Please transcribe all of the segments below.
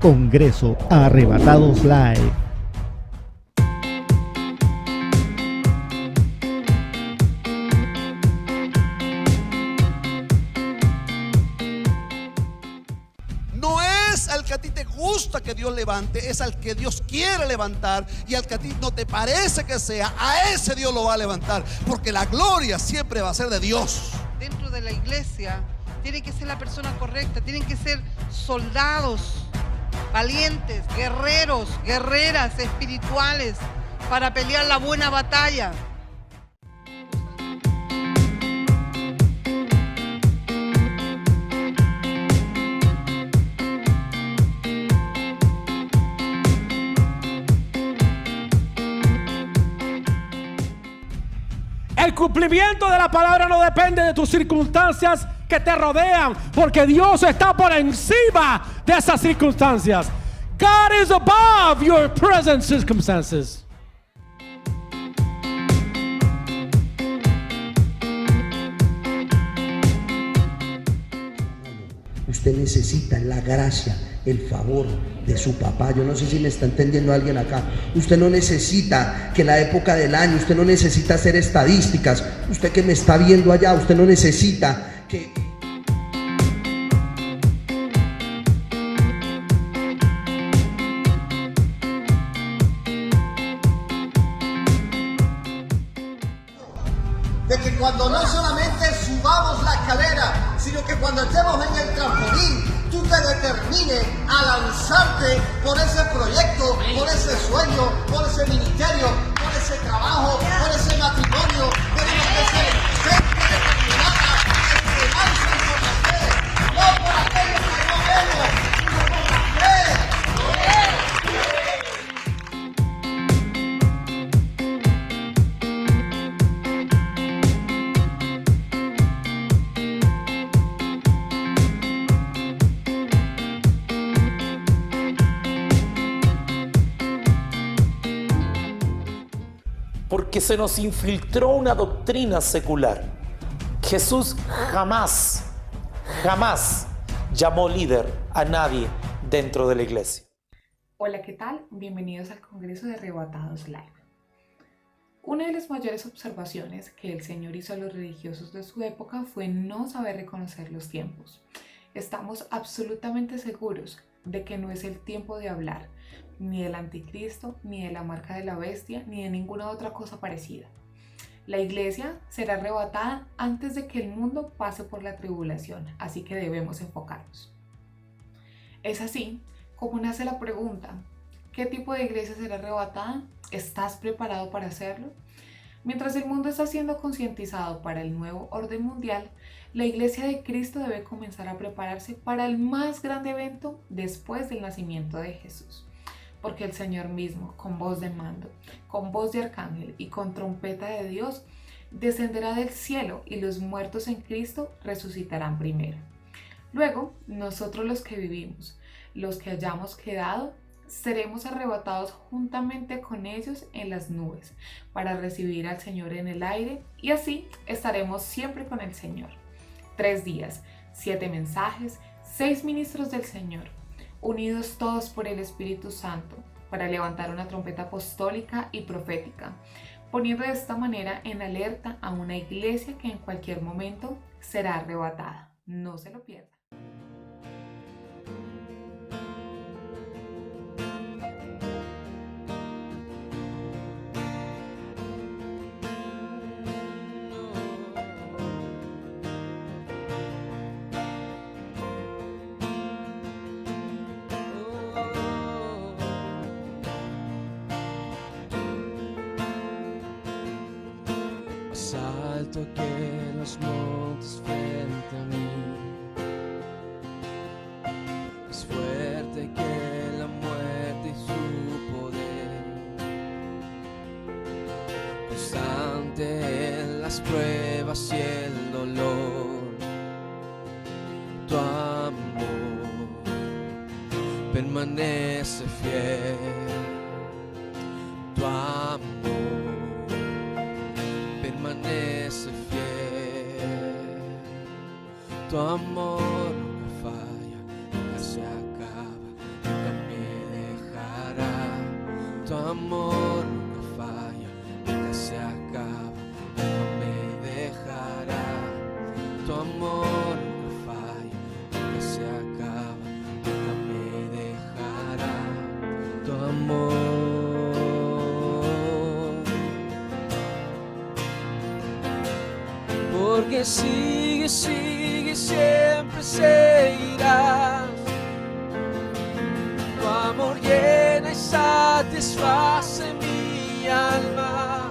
Congreso Arrebatados Live. No es al que a ti te gusta que Dios levante, es al que Dios quiere levantar, y al que a ti no te parece que sea, a ese Dios lo va a levantar, porque la gloria siempre va a ser de Dios. Dentro de la iglesia tiene que ser la persona correcta, tienen que ser soldados valientes, guerreros, guerreras espirituales para pelear la buena batalla. El cumplimiento de la palabra no depende de tus circunstancias que te rodean, porque Dios está por encima de esas circunstancias. God is above your present circumstances. Usted necesita la gracia, el favor de su papá. Yo no sé si me está entendiendo alguien acá. Usted no necesita que la época del año, usted no necesita hacer estadísticas. Usted que me está viendo allá, usted no necesita que... De que cuando no solamente subamos la escalera, sino que cuando estemos en el trampolín, tú te determines a lanzarte por ese proyecto, por ese sueño, por ese ministerio, por ese trabajo, por ese matrimonio. Tenemos que ser gente determinada que se lancen por la fe, no por aquello que no vemos, sino por la fe. Porque se nos infiltró una doctrina secular. Jesús jamás llamó líder a nadie dentro de la iglesia. Hola, ¿qué tal? Bienvenidos al Congreso de Arrebatados Live. Una de las mayores observaciones que el Señor hizo a los religiosos de su época fue no saber reconocer los tiempos. Estamos absolutamente seguros de que no es el tiempo de hablar ni del anticristo, ni de la marca de la bestia, ni de ninguna otra cosa parecida. La iglesia será arrebatada antes de que el mundo pase por la tribulación, así que debemos enfocarnos. Es así como nace la pregunta: ¿qué tipo de iglesia será arrebatada? ¿Estás preparado para hacerlo? Mientras el mundo está siendo concientizado para el nuevo orden mundial, la Iglesia de Cristo debe comenzar a prepararse para el más grande evento después del nacimiento de Jesús. Porque el Señor mismo, con voz de mando, con voz de arcángel y con trompeta de Dios, descenderá del cielo y los muertos en Cristo resucitarán primero. Luego, nosotros los que vivimos, los que hayamos quedado, seremos arrebatados juntamente con ellos en las nubes para recibir al Señor en el aire, y así estaremos siempre con el Señor. 3 días, 7 mensajes, 6 ministros del Señor, unidos todos por el Espíritu Santo para levantar una trompeta apostólica y profética, poniendo de esta manera en alerta a una iglesia que en cualquier momento será arrebatada. No se lo pierdan. Más alto que los montes frente a mí, más fuerte que la muerte y su poder, constante en las pruebas y el dolor. Tu amor permanece fiel, tu amor permanece fiel, tu amor nunca falla, nunca se acaba, nunca amor nunca falla, nunca se acaba, nunca me dejará. Tu amor nunca falla, nunca se acaba, nunca me dejará. Tu amor, porque sigue, sigue, siempre seguirás. Tu amor llena y satisface mi alma,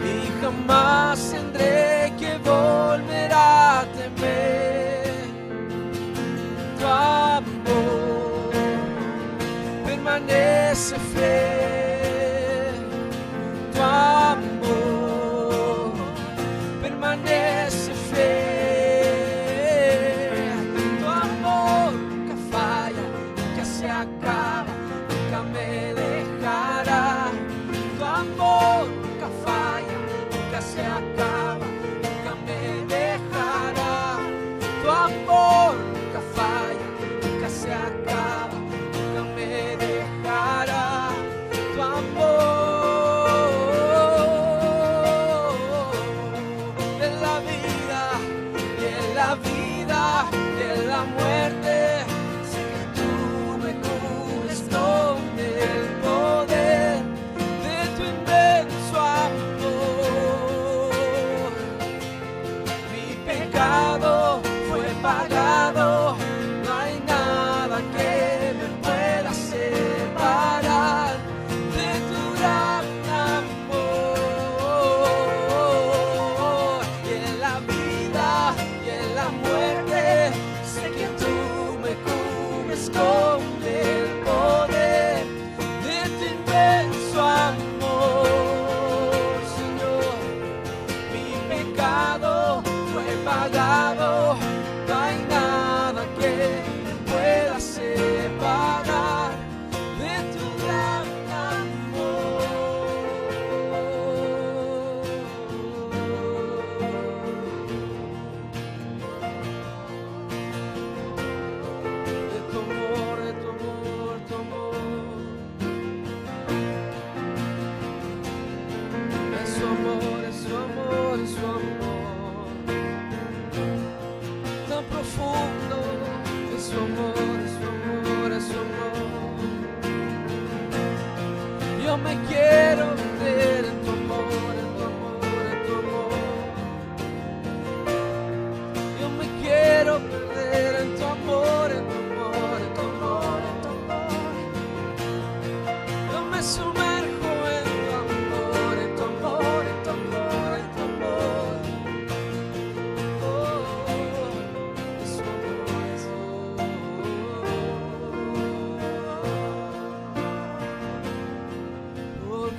y jamás tendré que volver a temer. Tu amor permanece fiel, tu amor permanece fiel. Tu amor nunca falla, nunca se acaba, nunca me dejará. Tu amor nunca falla, nunca se acaba, nunca me dejará. Tu amor nunca falla, nunca se acaba, nunca me dejará. Tu amor en la vida y en la vida y en la muerte. Sé que tú me cubres con el poder de tu inmenso amor. Mi pecado fue pagado, no hay nada que me pueda separar de tu gran amor. Y en la vida y en la muerte, sé que tú me cubres con el poder de tu inmenso amor, Señor. Mi pecado fue pagado, no hay nada que me pueda separar de tu gran de tu amor, de tu amor, tu amor. Es su amor, es su amor, es su amor. Tan profundo, es su amor, es su amor, es su amor. Yo me quiero meter en tu amor, en tu amor, en tu amor. Yo me quiero perder en tu amor, en tu amor, en tu amor, en tu amor. Yo me sumerjo en tu amor, en tu amor, en tu amor, en tu amor. Oh, es su amor, es su amor.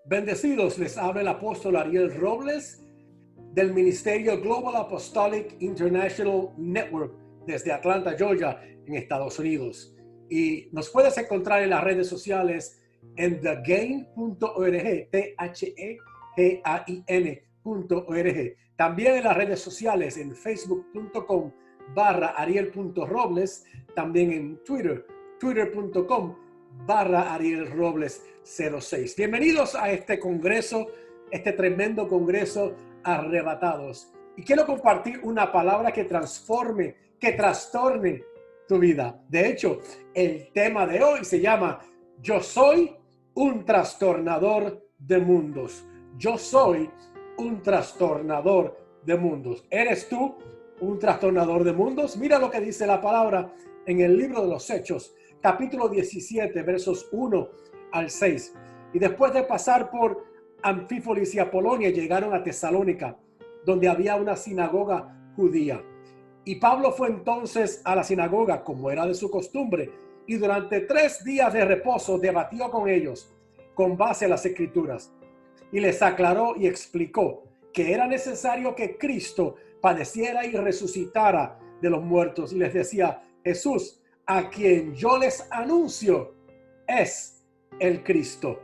Bendecidos, les habla el apóstol Ariel Robles del Ministerio Global Apostolic International Network desde Atlanta, Georgia, en Estados Unidos. Y nos puedes encontrar en las redes sociales en thegain.org, thegain.org. También en las redes sociales en facebook.com/ariel.robles, también en twitter.com/arielrobles06. Bienvenidos a este congreso, este tremendo congreso Arrebatados. Y quiero compartir una palabra que transforme, que trastorne tu vida. De hecho, el tema de hoy se llama Yo soy un trastornador de mundos. Yo soy un trastornador de mundos. ¿Eres tú un trastornador de mundos? Mira lo que dice la palabra en el libro de los Hechos, capítulo 17, versos 1 al 6. Y después de pasar por Anfípolis y Apolonia, llegaron a Tesalónica, donde había una sinagoga judía. Y Pablo fue entonces a la sinagoga, como era de su costumbre, y durante 3 días de reposo debatió con ellos con base a las Escrituras. Y les aclaró y explicó que era necesario que Cristo padeciera y resucitara de los muertos. Y les decía, Jesús, a quien yo les anuncio, es el Cristo.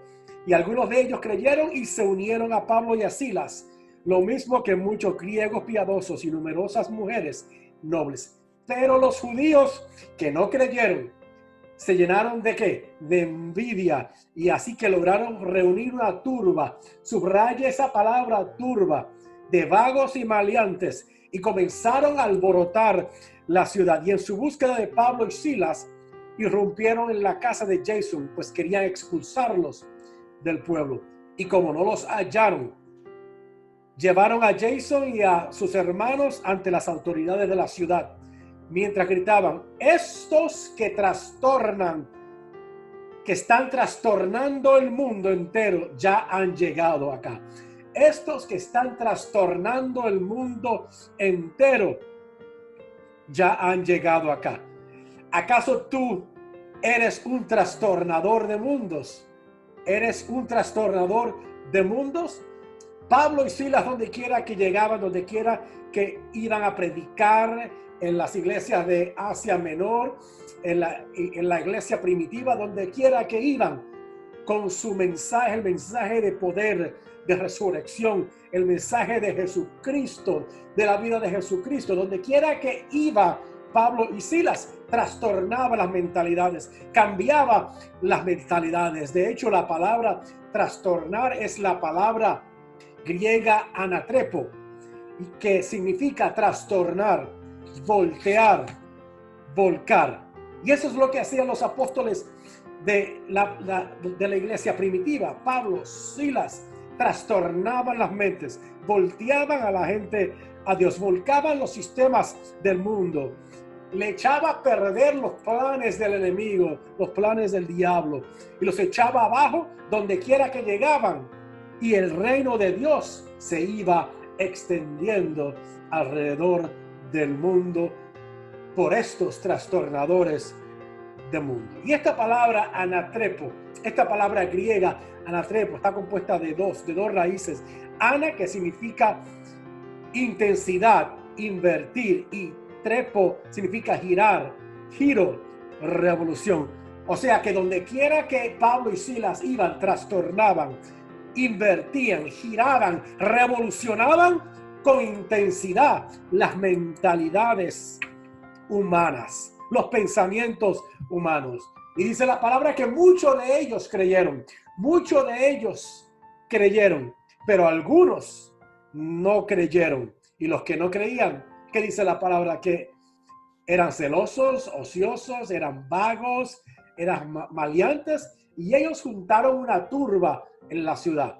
Y algunos de ellos creyeron y se unieron a Pablo y a Silas, lo mismo que muchos griegos piadosos y numerosas mujeres nobles. Pero los judíos que no creyeron se llenaron ¿de qué? De envidia, y así que lograron reunir una turba, subraya esa palabra turba, de vagos y maleantes, y comenzaron a alborotar la ciudad. Y en su búsqueda de Pablo y Silas, irrumpieron en la casa de Jason, pues querían expulsarlos del pueblo. Y como no los hallaron, llevaron a Jason y a sus hermanos ante las autoridades de la ciudad, mientras gritaban, estos que trastornan, que están trastornando el mundo entero, ya han llegado acá. Estos que están trastornando el mundo entero, ya han llegado acá. ¿Acaso tú eres un trastornador de mundos? ¿Eres un trastornador de mundos? Pablo y Silas, donde quiera que llegaban, donde quiera que iban a predicar, en las iglesias de Asia Menor, en la iglesia primitiva, donde quiera que iban, con su mensaje, el mensaje de poder, de resurrección, el mensaje de Jesucristo, de la vida de Jesucristo, donde quiera que iba Pablo y Silas, trastornaba las mentalidades, cambiaba las mentalidades. De hecho, la palabra trastornar es la palabra griega anatrepo, que significa trastornar, voltear, volcar. Y eso es lo que hacían los apóstoles de la iglesia primitiva. Pablo, Silas, trastornaban las mentes, volteaban a la gente a Dios, volcaban los sistemas del mundo, le echaba a perder los planes del enemigo, los planes del diablo, y los echaba abajo donde quiera que llegaban, y el reino de Dios se iba extendiendo alrededor del mundo por estos trastornadores de mundo. Y esta palabra anatrepo, esta palabra griega anatrepo, está compuesta de dos raíces. Ana, que significa intensidad, invertir, y trepo significa girar, giro, revolución. O sea que donde quiera que Pablo y Silas iban, trastornaban, invertían, giraban, revolucionaban con intensidad las mentalidades humanas, los pensamientos humanos. Y dice la palabra que muchos de ellos creyeron, pero algunos no creyeron. Y los que no creían, ¿qué dice la palabra? Que eran celosos, ociosos, eran vagos, eran maleantes, y ellos juntaron una turba en la ciudad.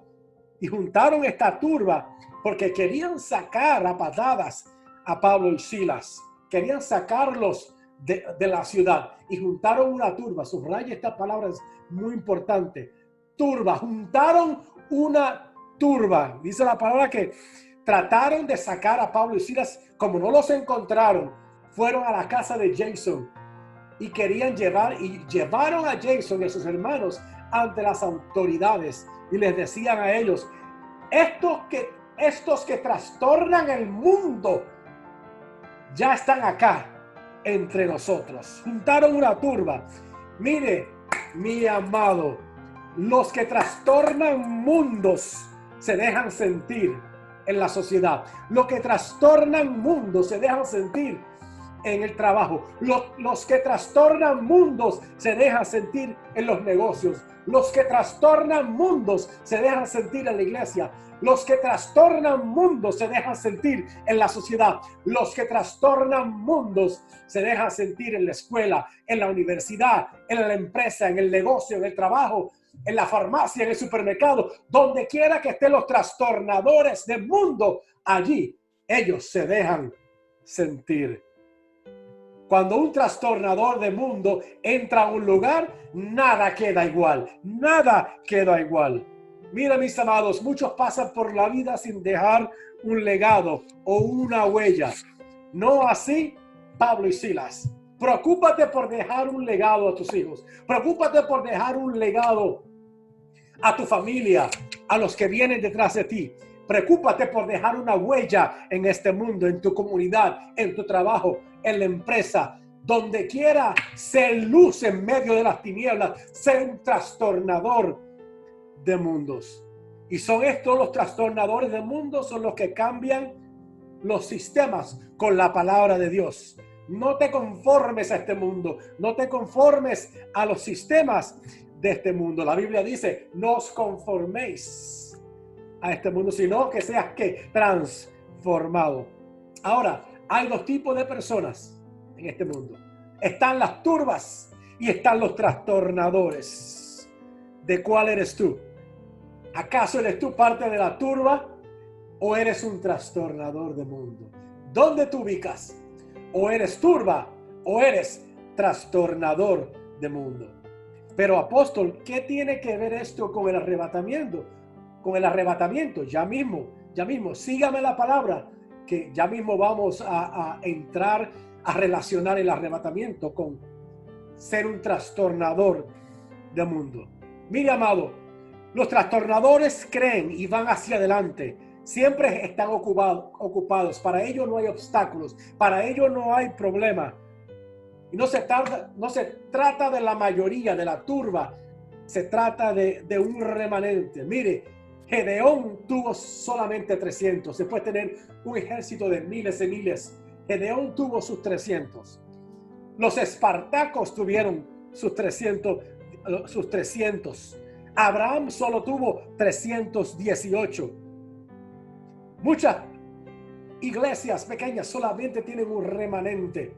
Y juntaron esta turba porque querían sacar a patadas a Pablo y Silas. Querían sacarlos de la ciudad. Y juntaron una turba. Subraya esta palabra, es muy importante. Turba. Juntaron una turba. Dice la palabra que trataron de sacar a Pablo y Silas. Como no los encontraron, fueron a la casa de Jason. Y querían llevaron a Jason y a sus hermanos ante las autoridades y les decían a ellos: estos que trastornan el mundo ya están acá entre nosotros. Juntaron una turba. Mire, mi amado, los que trastornan mundos se dejan sentir en la sociedad. Los que trastornan mundos se dejan sentir en el trabajo. Los que trastornan mundos se dejan sentir en los negocios. Los que trastornan mundos se dejan sentir en la iglesia. Los que trastornan mundos se dejan sentir en la sociedad. Los que trastornan mundos se dejan sentir en la escuela, en la universidad, en la empresa, en el negocio, en el trabajo, en la farmacia, en el supermercado. Donde quiera que estén los trastornadores del mundo, allí ellos se dejan sentir. Cuando un trastornador de mundo entra a un lugar, nada queda igual. Nada queda igual. Mira, mis amados, muchos pasan por la vida sin dejar un legado o una huella. No así Pablo y Silas. Preocúpate por dejar un legado a tus hijos. Preocúpate por dejar un legado a tu familia, a los que vienen detrás de ti. Preocúpate por dejar una huella en este mundo, en tu comunidad, en tu trabajo, en la empresa. Donde quiera, ser luz en medio de las tinieblas, ser un trastornador de mundos. Y son estos los trastornadores de mundos, son los que cambian los sistemas con la palabra de Dios. No te conformes a este mundo, no te conformes a los sistemas de este mundo. La Biblia dice: no os conforméis a este mundo, sino que seas que transformado. Ahora, hay dos tipos de personas en este mundo. Están las turbas y están los trastornadores. ¿De cuál eres tú? ¿Acaso eres tú parte de la turba o eres un trastornador de mundo? ¿Dónde te ubicas? ¿O eres turba o eres trastornador de mundo? Pero apóstol, ¿qué tiene que ver esto con el arrebatamiento? Con el arrebatamiento, ya mismo, sígame la palabra, que ya mismo vamos a entrar a relacionar el arrebatamiento con ser un trastornador de mundo. Mire, amado, los trastornadores creen y van hacia adelante. Siempre están ocupados. Para ellos no hay obstáculos. Para ellos no hay problema. Y no se trata de la mayoría, de la turba. Se trata de un remanente. Mire, Gedeón tuvo solamente 300. Se puede tener un ejército de miles y miles. Gedeón tuvo sus 300. Los espartacos tuvieron sus 300. Abraham solo tuvo 318. Muchas iglesias pequeñas solamente tienen un remanente.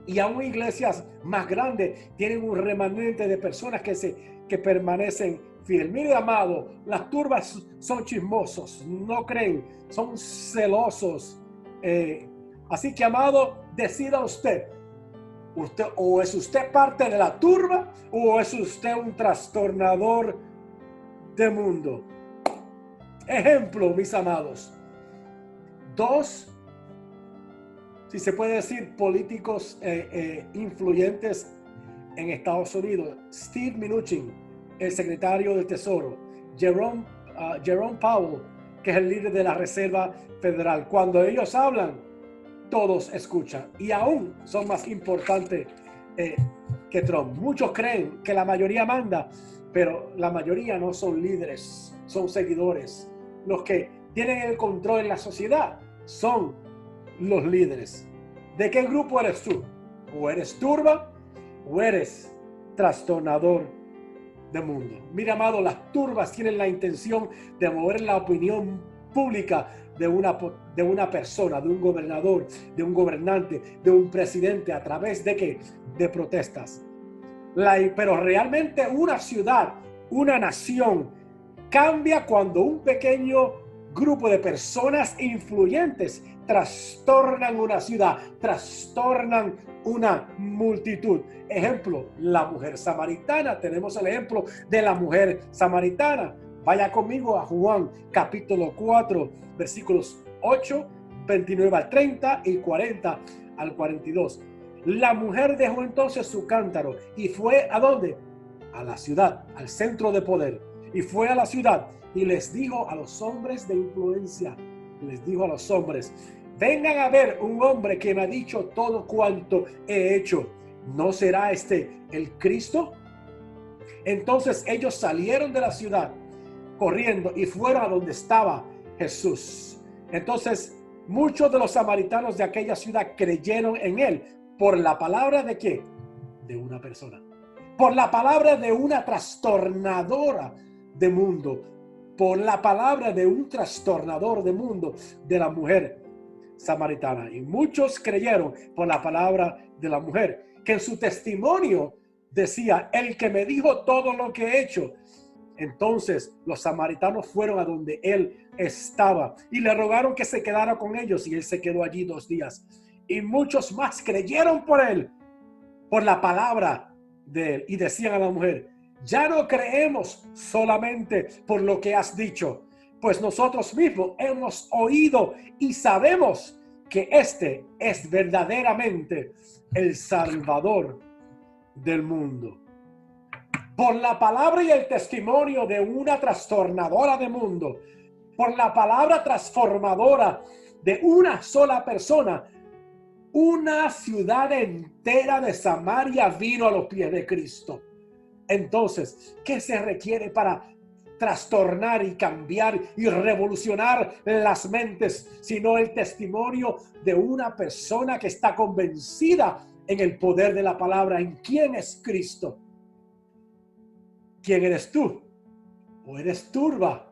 Y aún iglesias más grandes tienen un remanente de personas que permanecen fieles. Mire, amado, las turbas son chismosos, no creen, son celosos. Así que, amado, decida usted. O es usted parte de la turba o es usted un trastornador de mundo. Ejemplo, mis amados. Dos, si se puede decir, políticos influyentes en Estados Unidos. Steve Mnuchin, el secretario del Tesoro. Jerome Powell, que es el líder de la Reserva Federal. Cuando ellos hablan, todos escuchan. Y aún son más importantes que Trump. Muchos creen que la mayoría manda, pero la mayoría no son líderes, son seguidores. Los que tienen el control en la sociedad son los líderes. ¿De qué grupo eres tú? ¿O eres turba o eres trastornador de mundo? Mira, amado, las turbas tienen la intención de mover la opinión pública de una persona, de un gobernador, de un gobernante, de un presidente, a través de ¿qué? De protestas. Pero realmente una ciudad, una nación, cambia cuando un pequeño grupo de personas influyentes trastornan una ciudad, trastornan una multitud. Ejemplo, la mujer samaritana. Tenemos el ejemplo de la mujer samaritana. Vaya conmigo a Juan capítulo 4, versículos 8, 29 al 30 y 40 al 42. La mujer dejó entonces su cántaro y fue ¿a dónde? a la ciudad, al centro de poder. Y fue a la ciudad y les dijo a los hombres de influencia, les dijo a los hombres: vengan a ver un hombre que me ha dicho todo cuanto he hecho. ¿No será este el Cristo? Entonces ellos salieron de la ciudad corriendo y fueron a donde estaba Jesús. Entonces muchos de los samaritanos de aquella ciudad creyeron en él por la palabra de ¿qué? De una persona. Por la palabra de una trastornadora de mundo. Por la palabra de un trastornador de mundo, de la mujer samaritana. Y muchos creyeron por la palabra de la mujer, que en su testimonio decía: el que me dijo todo lo que he hecho. Entonces los samaritanos fueron a donde él estaba y le rogaron que se quedara con ellos, y él se quedó allí 2 días. Y muchos más creyeron por él, por la palabra de él, y decían a la mujer: ya no creemos solamente por lo que has dicho, pues nosotros mismos hemos oído y sabemos que este es verdaderamente el Salvador del mundo. Por la palabra y el testimonio de una trastornadora de mundo, por la palabra transformadora de una sola persona, una ciudad entera de Samaria vino a los pies de Cristo. Entonces, ¿qué se requiere para trastornar y cambiar y revolucionar las mentes, sino el testimonio de una persona que está convencida en el poder de la palabra, en quién es Cristo? ¿Quién eres tú? ¿O eres turba?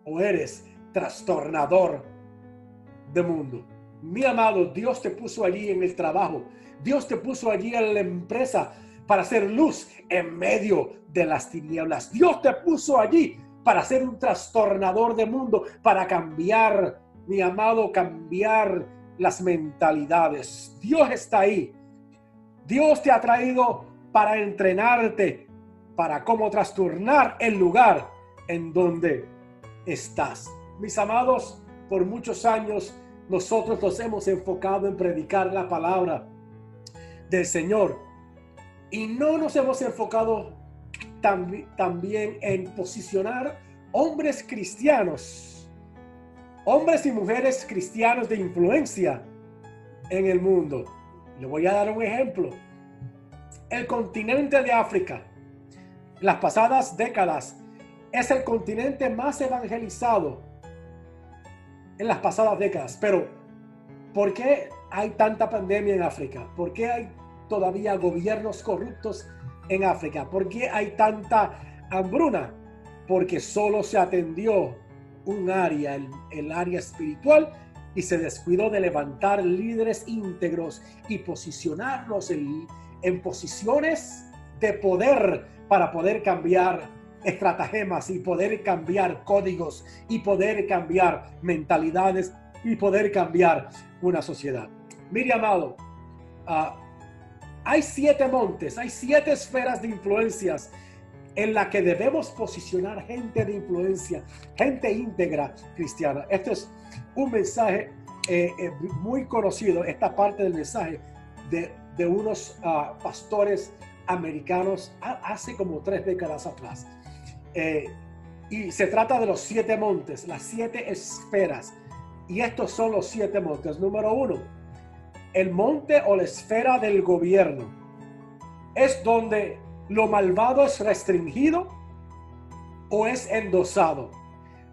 ¿O eres trastornador de mundo? Mi amado, Dios te puso allí en el trabajo. Dios te puso allí en la empresa para hacer luz en medio de las tinieblas. Dios te puso allí para ser un trastornador de mundo, para cambiar, mi amado, cambiar las mentalidades. Dios está ahí. Dios te ha traído para entrenarte, para cómo trastornar el lugar en donde estás. Mis amados, por muchos años nosotros nos hemos enfocado en predicar la palabra del Señor y no nos hemos enfocado también en posicionar hombres cristianos, hombres y mujeres cristianos de influencia en el mundo. Le voy a dar un ejemplo. El continente de África, en las pasadas décadas, es el continente más evangelizado en las pasadas décadas. Pero, ¿por qué hay tanta pandemia en África? ¿Por qué hay todavía gobiernos corruptos en África? ¿Por qué hay tanta hambruna? Porque solo se atendió un área, el área espiritual, y se descuidó de levantar líderes íntegros y posicionarlos en posiciones de poder para poder cambiar estratagemas y poder cambiar códigos y poder cambiar mentalidades y poder cambiar una sociedad. Mire, amado, hay 7 montes, hay 7 esferas de influencias en la que debemos posicionar gente de influencia, gente íntegra cristiana. Esto es un mensaje muy conocido, esta parte del mensaje de unos pastores americanos hace como 3 décadas atrás. Y se trata de los 7 montes, las 7 esferas. Y estos son los 7 montes. Número 1, el monte o la esfera del gobierno. Es donde lo malvado es restringido o es endosado.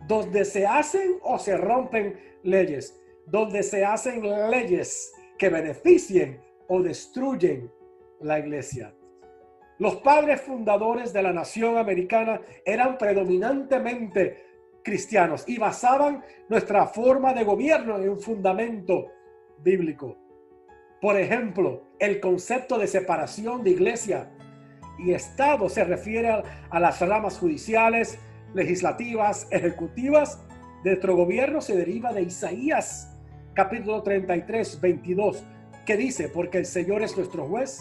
Donde se hacen o se rompen leyes. Donde se hacen leyes que beneficien o destruyen la iglesia. Los padres fundadores de la nación americana eran predominantemente cristianos y basaban nuestra forma de gobierno en un fundamento bíblico. Por ejemplo, el concepto de separación de iglesia y Estado se refiere a las ramas judiciales, legislativas, ejecutivas de nuestro gobierno. Se deriva de Isaías capítulo 33, 22, que dice: porque el Señor es nuestro juez,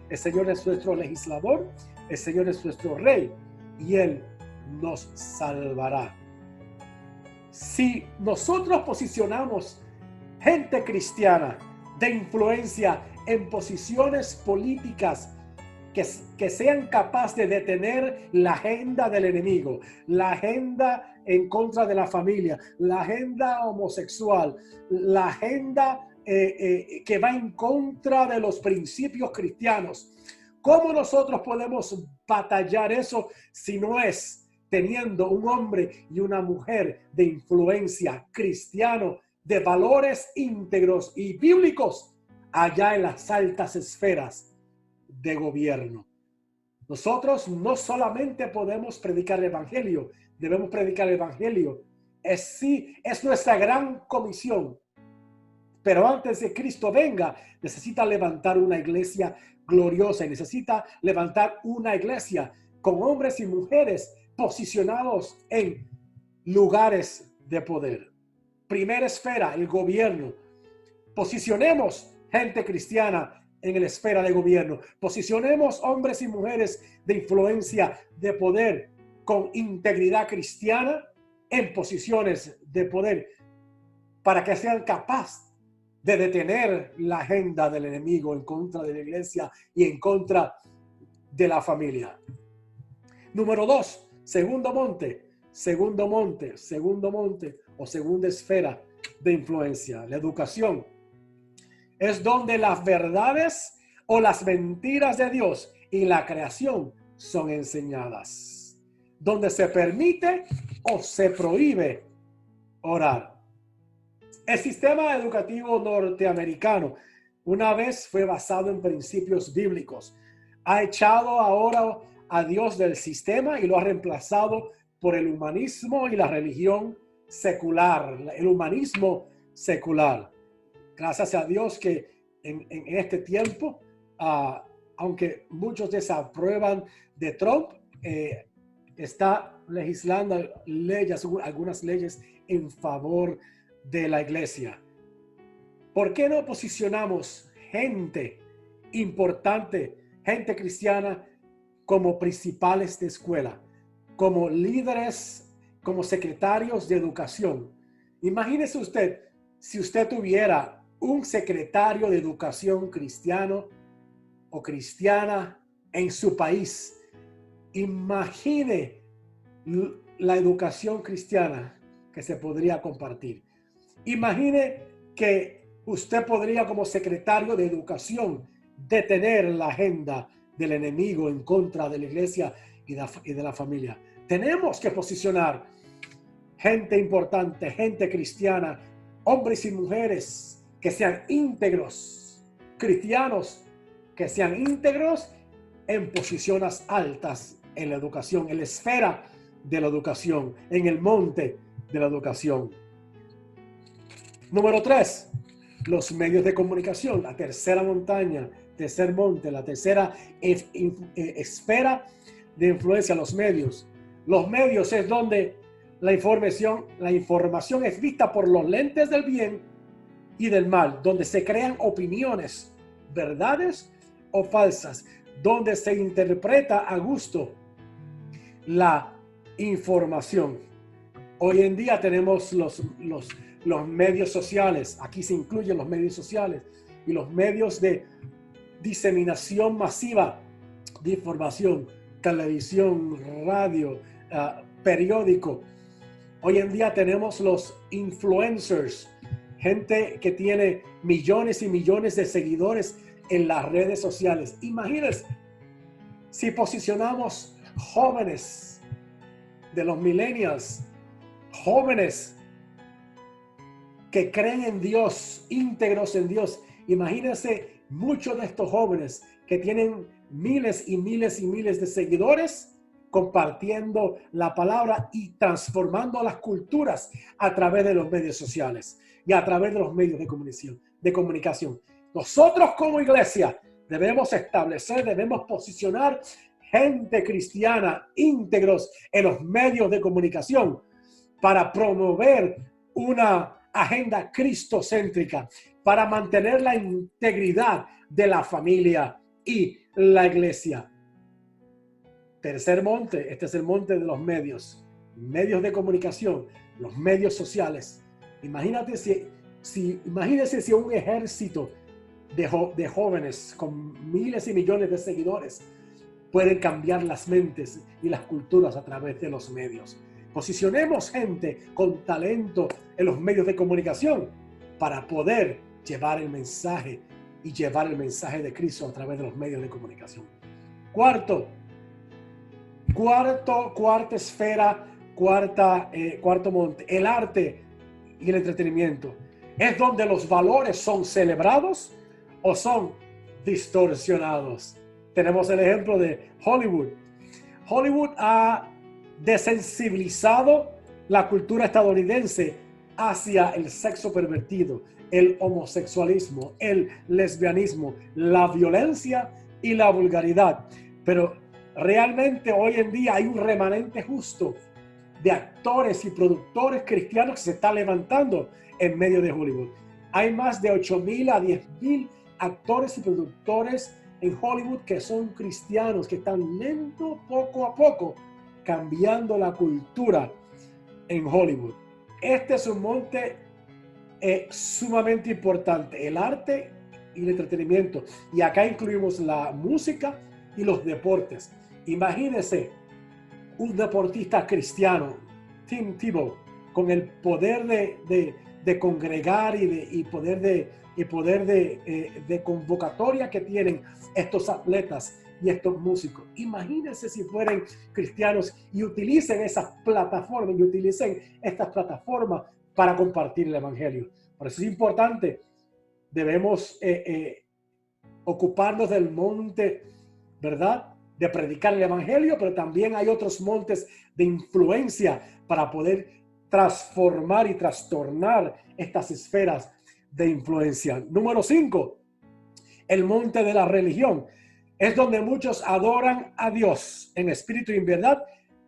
el Señor es nuestro legislador, el Señor es nuestro rey y Él nos salvará. Si nosotros posicionamos gente cristiana de influencia en posiciones políticas que sean capaces de detener la agenda del enemigo, la agenda en contra de la familia, la agenda homosexual, la agenda que va en contra de los principios cristianos. ¿Cómo nosotros podemos batallar eso si no es teniendo un hombre y una mujer de influencia cristiano, de valores íntegros y bíblicos allá en las altas esferas de gobierno? Nosotros no solamente podemos predicar el evangelio, debemos predicar el evangelio. Es nuestra gran comisión. Pero antes de Cristo venga, necesita levantar una iglesia gloriosa y necesita levantar una iglesia con hombres y mujeres posicionados en lugares de poder. Primera esfera, el gobierno. Posicionemos gente cristiana en la esfera de gobierno. Posicionemos hombres y mujeres de influencia, de poder, con integridad cristiana en posiciones de poder, para que sean capaces de detener la agenda del enemigo en contra de la iglesia y en contra de la familia. Número 2, segundo monte o segunda esfera de influencia, la educación. Es donde las verdades o las mentiras de Dios y la creación son enseñadas, donde se permite o se prohíbe orar. El sistema educativo norteamericano una vez fue basado en principios bíblicos. Ha echado ahora a Dios del sistema y lo ha reemplazado por el humanismo y la religión secular, el humanismo secular. Gracias a Dios que en este tiempo, aunque muchos desaprueban de Trump, está legislando algunas leyes en favor de la iglesia. ¿Por qué no posicionamos gente importante, gente cristiana, como principales de escuela, como líderes, como secretarios de educación? Imagínese usted, si usted tuviera un secretario de educación cristiano o cristiana en su país. Imagine la educación cristiana que se podría compartir. Imagine que usted podría, como secretario de educación, detener la agenda del enemigo en contra de la iglesia y de la familia. Tenemos que posicionar gente importante, gente cristiana, hombres y mujeres que sean íntegros, cristianos que sean íntegros en posiciones altas en la educación, en la esfera de la educación, en el monte de la educación. Número 3, los medios de comunicación, la tercera montaña, tercer monte, la tercera esfera de influencia, los medios. Los medios es donde la información es vista por los lentes del bien y del mal, donde se crean opiniones, verdades o falsas, donde se interpreta a gusto la información. Hoy en día tenemos los medios sociales, aquí se incluyen los medios sociales y los medios de diseminación masiva de información, televisión, radio, periódico. Hoy en día tenemos los influencers, gente que tiene millones y millones de seguidores en las redes sociales. Imagínense si posicionamos jóvenes de los millennials, jóvenes que creen en Dios, íntegros en Dios. Imagínense muchos de estos jóvenes que tienen miles y miles y miles de seguidores compartiendo la palabra y transformando las culturas a través de los medios sociales y a través de los medios de comunicación. Nosotros como iglesia debemos establecer, debemos posicionar gente cristiana, íntegros en los medios de comunicación para promover una agenda cristocéntrica, para mantener la integridad de la familia y la iglesia. Tercer monte, este es el monte de los medios de comunicación, los medios sociales. Imagínense si un ejército de jóvenes con miles y millones de seguidores pueden cambiar las mentes y las culturas a través de los medios. Posicionemos gente con talento en los medios de comunicación para poder llevar el mensaje y llevar el mensaje de Cristo a través de los medios de comunicación. Cuarta esfera, cuarto monte, el arte y el entretenimiento. Es donde los valores son celebrados o son distorsionados. Tenemos el ejemplo de Hollywood. Hollywood ha desensibilizado la cultura estadounidense hacia el sexo pervertido, el homosexualismo, el lesbianismo, la violencia y la vulgaridad. Pero realmente hoy en día hay un remanente justo de actores y productores cristianos que se está levantando en medio de Hollywood. Hay más de 8,000 a 10,000 actores y productores en Hollywood que son cristianos, que están lento, poco a poco, cambiando la cultura en Hollywood. Este es un monte sumamente importante, el arte y el entretenimiento. Y acá incluimos la música y los deportes. Imagínense un deportista cristiano, Tim Tebow, con el poder de congregar y poder de convocatoria que tienen estos atletas y estos músicos. Imagínense si fueran cristianos y utilicen esas plataformas y utilicen estas plataformas para compartir el evangelio. Por eso es importante, debemos ocuparnos del monte, ¿verdad?, de predicar el evangelio, pero también hay otros montes de influencia para poder transformar y trastornar estas esferas de influencia. Número 5, el monte de la religión. Es donde muchos adoran a Dios en espíritu y en verdad,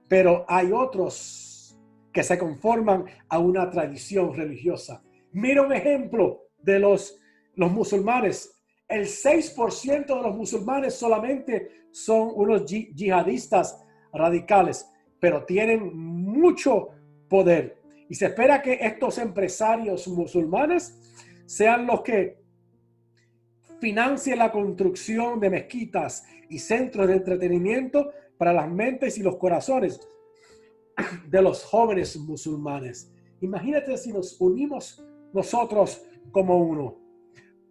pero hay otros que se conforman a una tradición religiosa. Mira un ejemplo de los musulmanes. El 6% de los musulmanes solamente son unos yihadistas radicales, pero tienen mucho poder. Y se espera que estos empresarios musulmanes sean los que financien la construcción de mezquitas y centros de entretenimiento para las mentes y los corazones de los jóvenes musulmanes. Imagínate si nos unimos nosotros como uno.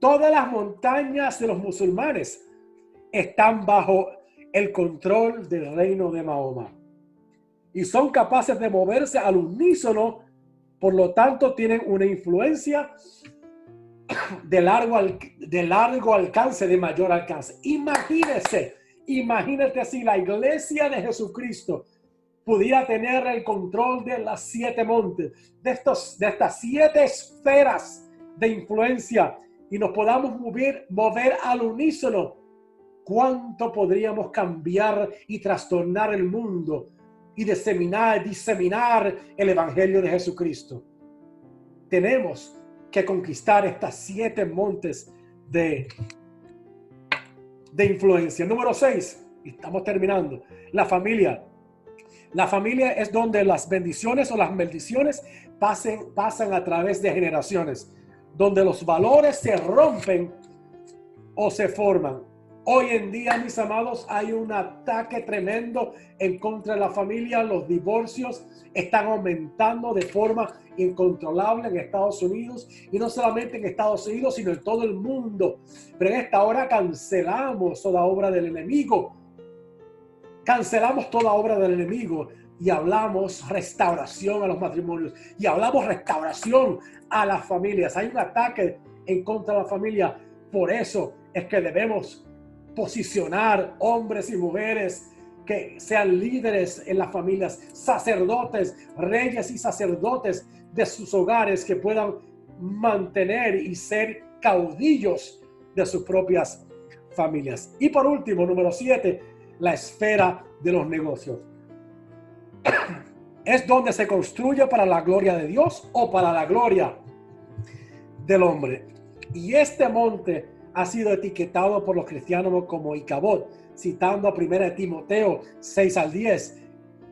Todas las montañas de los musulmanes están bajo el control del reino de Mahoma y son capaces de moverse al unísono, por lo tanto tienen una influencia de largo alcance, de mayor alcance. Imagínate si la iglesia de Jesucristo pudiera tener el control de las 7 montes, de estas 7 esferas de influencia, y nos podamos mover al unísono. ¿Cuánto podríamos cambiar y trastornar el mundo y diseminar el evangelio de Jesucristo? Tenemos que conquistar estas 7 montes de influencia. Número 6, y estamos terminando, la familia. La familia es donde las bendiciones o las maldiciones pasan a través de generaciones, donde los valores se rompen o se forman. Hoy en día, mis amados, hay un ataque tremendo en contra de la familia. Los divorcios están aumentando de forma incontrolable en Estados Unidos, y no solamente en Estados Unidos, sino en todo el mundo. Pero en esta hora cancelamos toda obra del enemigo. Cancelamos toda obra del enemigo y hablamos restauración a los matrimonios y hablamos restauración a las familias. Hay un ataque en contra de la familia. Por eso es que debemos posicionar hombres y mujeres que sean líderes en las familias, sacerdotes, reyes y sacerdotes de sus hogares, que puedan mantener y ser caudillos de sus propias familias. Y por último, número 7, la esfera de los negocios. Es donde se construye para la gloria de Dios o para la gloria del hombre. Y este monte ha sido etiquetado por los cristianos como Icabod, citando a 1 Timoteo 6 al 10,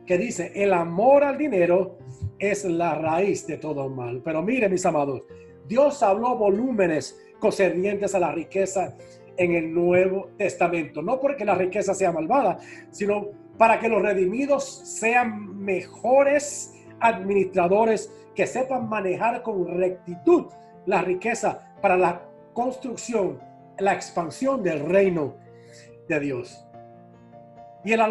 que dice: el amor al dinero es la raíz de todo mal. Pero miren, mis amados, Dios habló volúmenes concernientes a la riqueza en el Nuevo Testamento. No porque la riqueza sea malvada, sino para que los redimidos sean mejores administradores, que sepan manejar con rectitud la riqueza para la construcción, la expansión del reino de Dios. Y el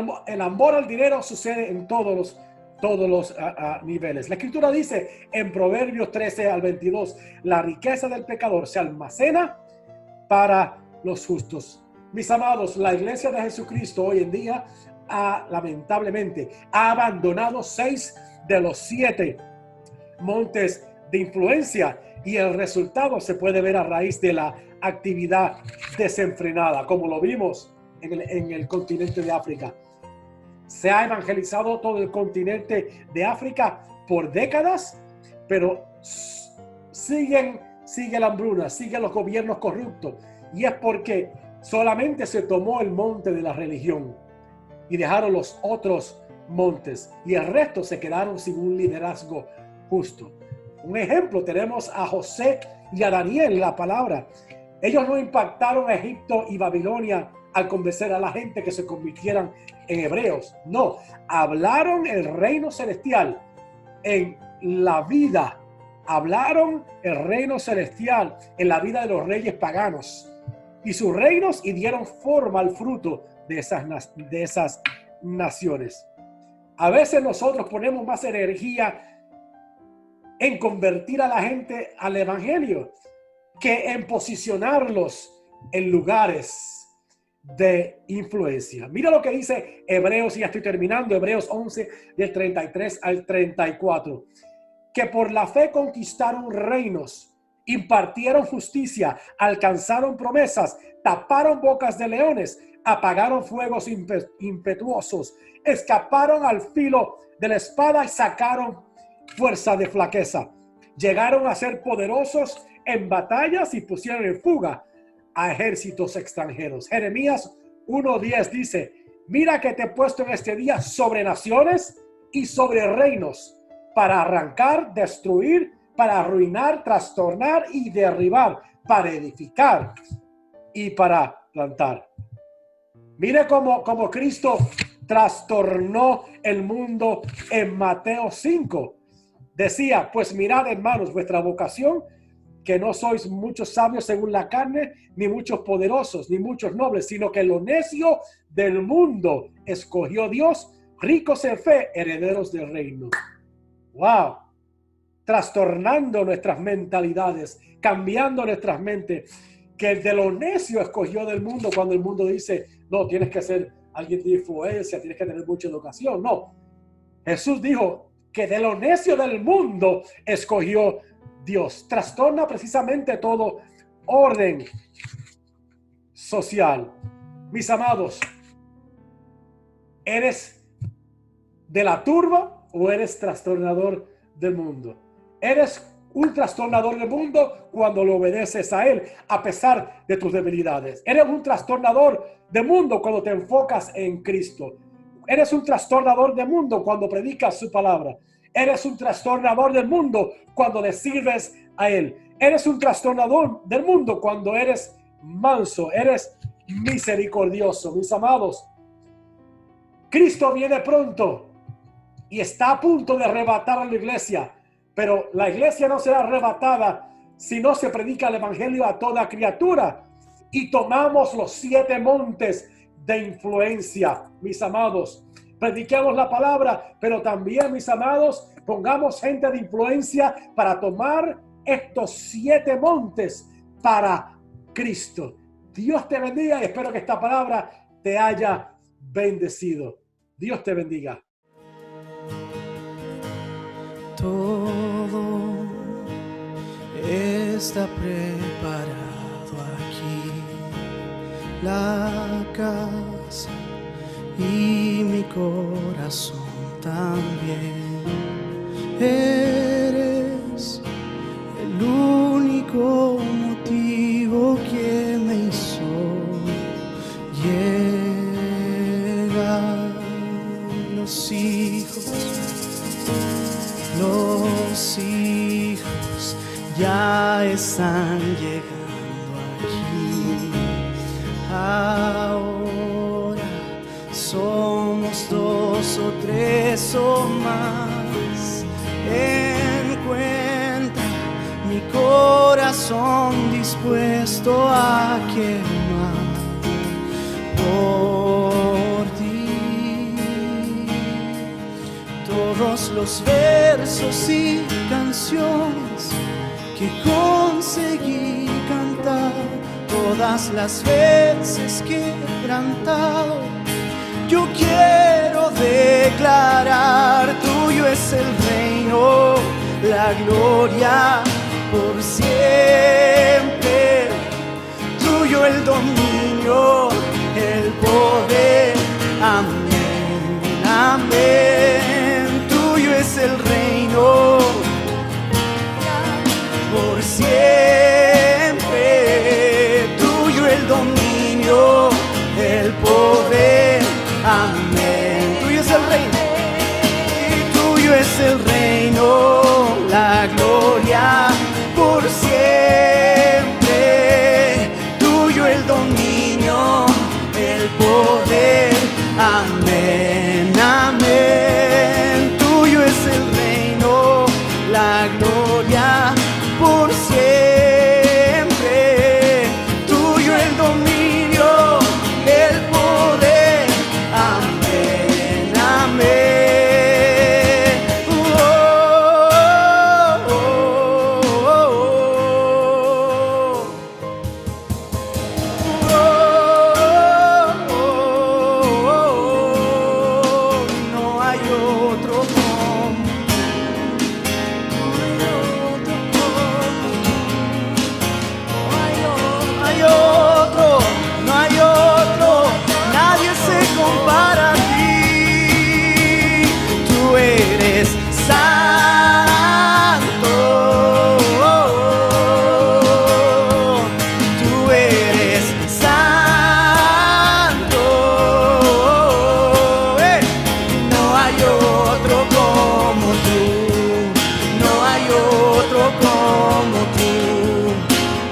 amor al dinero sucede en todos los niveles. La Escritura dice en Proverbios 13 al 22, la riqueza del pecador se almacena para los justos. Mis amados, la iglesia de Jesucristo hoy en día lamentablemente ha abandonado 6 de los 7 montes de influencia, y el resultado se puede ver a raíz de la actividad desenfrenada, como lo vimos en el continente de África. Se ha evangelizado todo el continente de África por décadas, pero sigue la hambruna, siguen los gobiernos corruptos, y es porque solamente se tomó el monte de la religión y dejaron los otros montes, y el resto se quedaron sin un liderazgo justo. Un ejemplo, tenemos a José y a Daniel en la palabra. Ellos no impactaron a Egipto y Babilonia al convencer a la gente que se convirtieran en hebreos. No, hablaron el reino celestial en la vida. Hablaron el reino celestial en la vida de los reyes paganos y sus reinos, y dieron forma al fruto de esas naciones. A veces nosotros ponemos más energía en convertir a la gente al evangelio que en posicionarlos en lugares de influencia. Mira lo que dice Hebreos, y ya estoy terminando, Hebreos 11 del 33 al 34, que por la fe conquistaron reinos, impartieron justicia, alcanzaron promesas, taparon bocas de leones, apagaron fuegos impetuosos, escaparon al filo de la espada y sacaron fuerza de flaqueza. Llegaron a ser poderosos en batallas y pusieron en fuga a ejércitos extranjeros. Jeremías 1:10 dice: mira que te he puesto en este día sobre naciones y sobre reinos, para arrancar, destruir, para arruinar, trastornar y derribar, para edificar y para plantar. Mire cómo Cristo trastornó el mundo en Mateo 5. Decía: pues mirad, hermanos, vuestra vocación, que no sois muchos sabios según la carne, ni muchos poderosos, ni muchos nobles, sino que lo necio del mundo escogió Dios, ricos en fe, herederos del reino. ¡Wow! Trastornando nuestras mentalidades, cambiando nuestras mentes, que de lo necio escogió del mundo, cuando el mundo dice: no, tienes que ser alguien de influencia, tienes que tener mucha educación. No, Jesús dijo que de lo necio del mundo escogió Dios. Trastorna precisamente todo orden social. Mis amados, ¿eres de la turba o eres trastornador del mundo? Eres un trastornador del mundo cuando le obedeces a él a pesar de tus debilidades. Eres un trastornador del mundo cuando te enfocas en Cristo. Eres un trastornador del mundo cuando predicas su palabra. Eres un trastornador del mundo cuando le sirves a él. Eres un trastornador del mundo cuando eres manso, eres misericordioso. Mis amados, Cristo viene pronto y está a punto de arrebatar a la iglesia. Pero la iglesia no será arrebatada si no se predica el evangelio a toda criatura y tomamos los 7 montes de influencia. Mis amados, prediquemos la palabra, pero también, mis amados, pongamos gente de influencia para tomar estos 7 montes para Cristo. Dios te bendiga y espero que esta palabra te haya bendecido. Dios te bendiga. Todo está preparado aquí, la casa y mi corazón también. Eres el único motivo que me hizo llegar. Los hijos ya están llegando aquí. ahora somos dos o tres o más. Encuentra mi corazón dispuesto a quemar por ti. Todos los versos y canciones que conseguí cantar, todas las veces quebrantado, yo quiero declarar: tuyo es el reino, la gloria por siempre, tuyo el dominio, el poder, amén, amén. Tuyo es el reino por siempre, tuyo el dominio, el poder, amén. Tuyo es el reino, y tuyo es el reino, la gloria por siempre, tuyo el dominio, el poder, amén, amén. Tuyo es el reino, la gloria por siempre, tuyo el dominio, el poder, amén, amén. No hay otro como no hay otro, nadie se compara a ti. Tú eres santo, tú eres santo. No hay otro como tú, no hay otro como tú,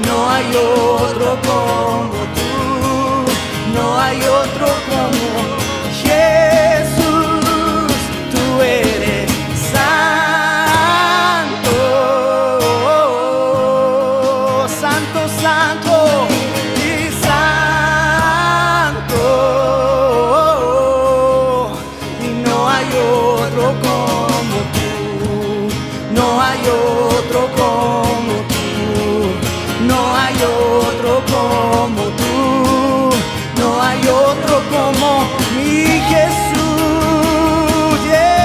no hay otro como tú, no hay otro como Jesús. Tú eres santo, santo, santo y santo, y no hay otro como tú, no hay otro como tú, no hay otro como tú, no hay otro como mi Jesús. Yeah.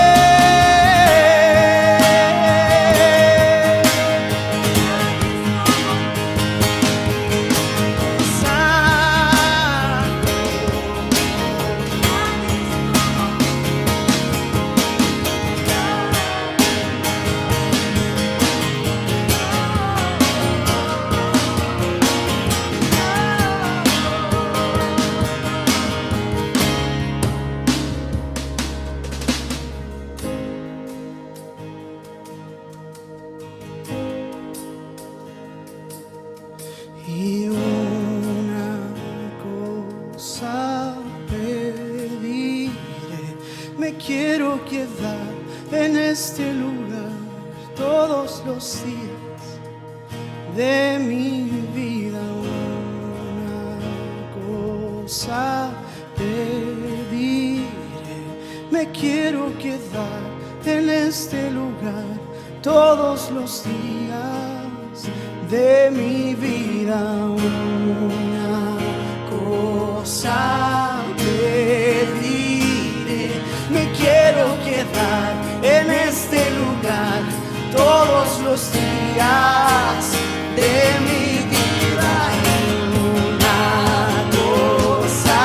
Santo. Y una cosa pediré, me quiero quedar en este lugar todos los días de mi vida. Una cosa pediré, me quiero quedar en este lugar todos los días de mi vida. Una cosa pediré, me quiero quedar en este lugar todos los días de mi vida. Una cosa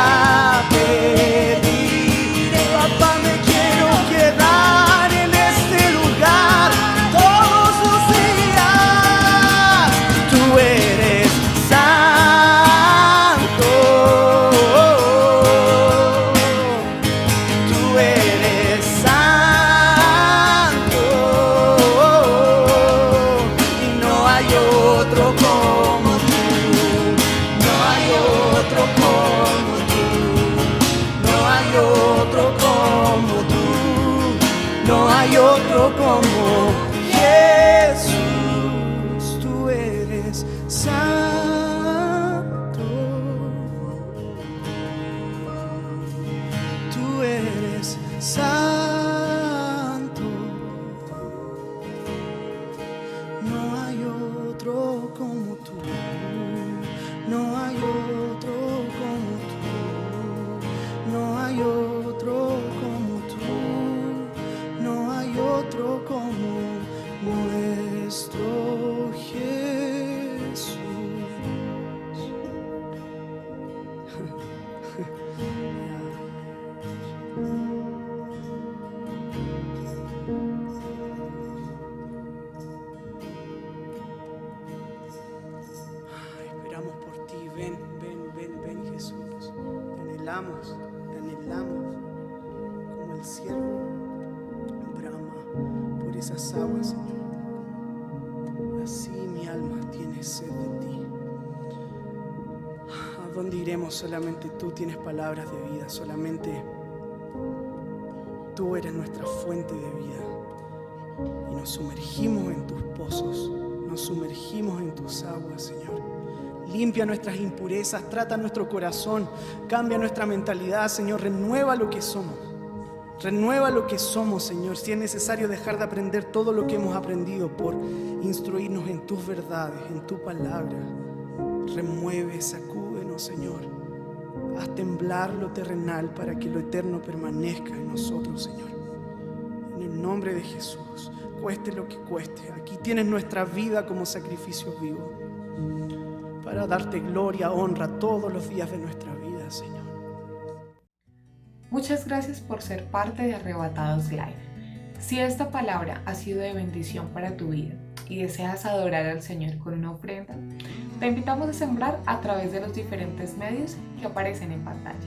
pediré, papá, me quiero quedar en este lugar todos los días. Tú eres santo, tú eres santo, y no hay otro como Jesús. Tú eres santo, tú eres santo. No hay otro como tú, no hay otro como tú, no hay otro como tú, no hay otro como nuestro Jesús. Esperamos por ti, ven, ven, ven, ven, Jesús. Te anhelamos, como el ciervo brama por esas aguas, Señor. Así mi alma tiene sed de ti. ¿A dónde iremos? Solamente tú tienes palabras de vida, solamente tú eres nuestra fuente de vida. Y nos sumergimos en tus pozos, nos sumergimos en tus aguas, Señor. Limpia nuestras impurezas, trata nuestro corazón, cambia nuestra mentalidad, Señor, renueva lo que somos. Renueva lo que somos, Señor. Si es necesario dejar de aprender todo lo que hemos aprendido por instruirnos en tus verdades, en tu palabra. Remueve, sacúdenos, Señor. Haz temblar lo terrenal para que lo eterno permanezca en nosotros, Señor. En el nombre de Jesús, cueste lo que cueste. Aquí tienes nuestra vida como sacrificio vivo para darte gloria, honra todos los días de nuestra vida, Señor. Muchas gracias por ser parte de Arrebatados Live. Si esta palabra ha sido de bendición para tu vida y deseas adorar al Señor con una ofrenda, te invitamos a sembrar a través de los diferentes medios que aparecen en pantalla.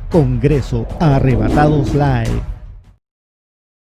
Congreso Arrebatados Live.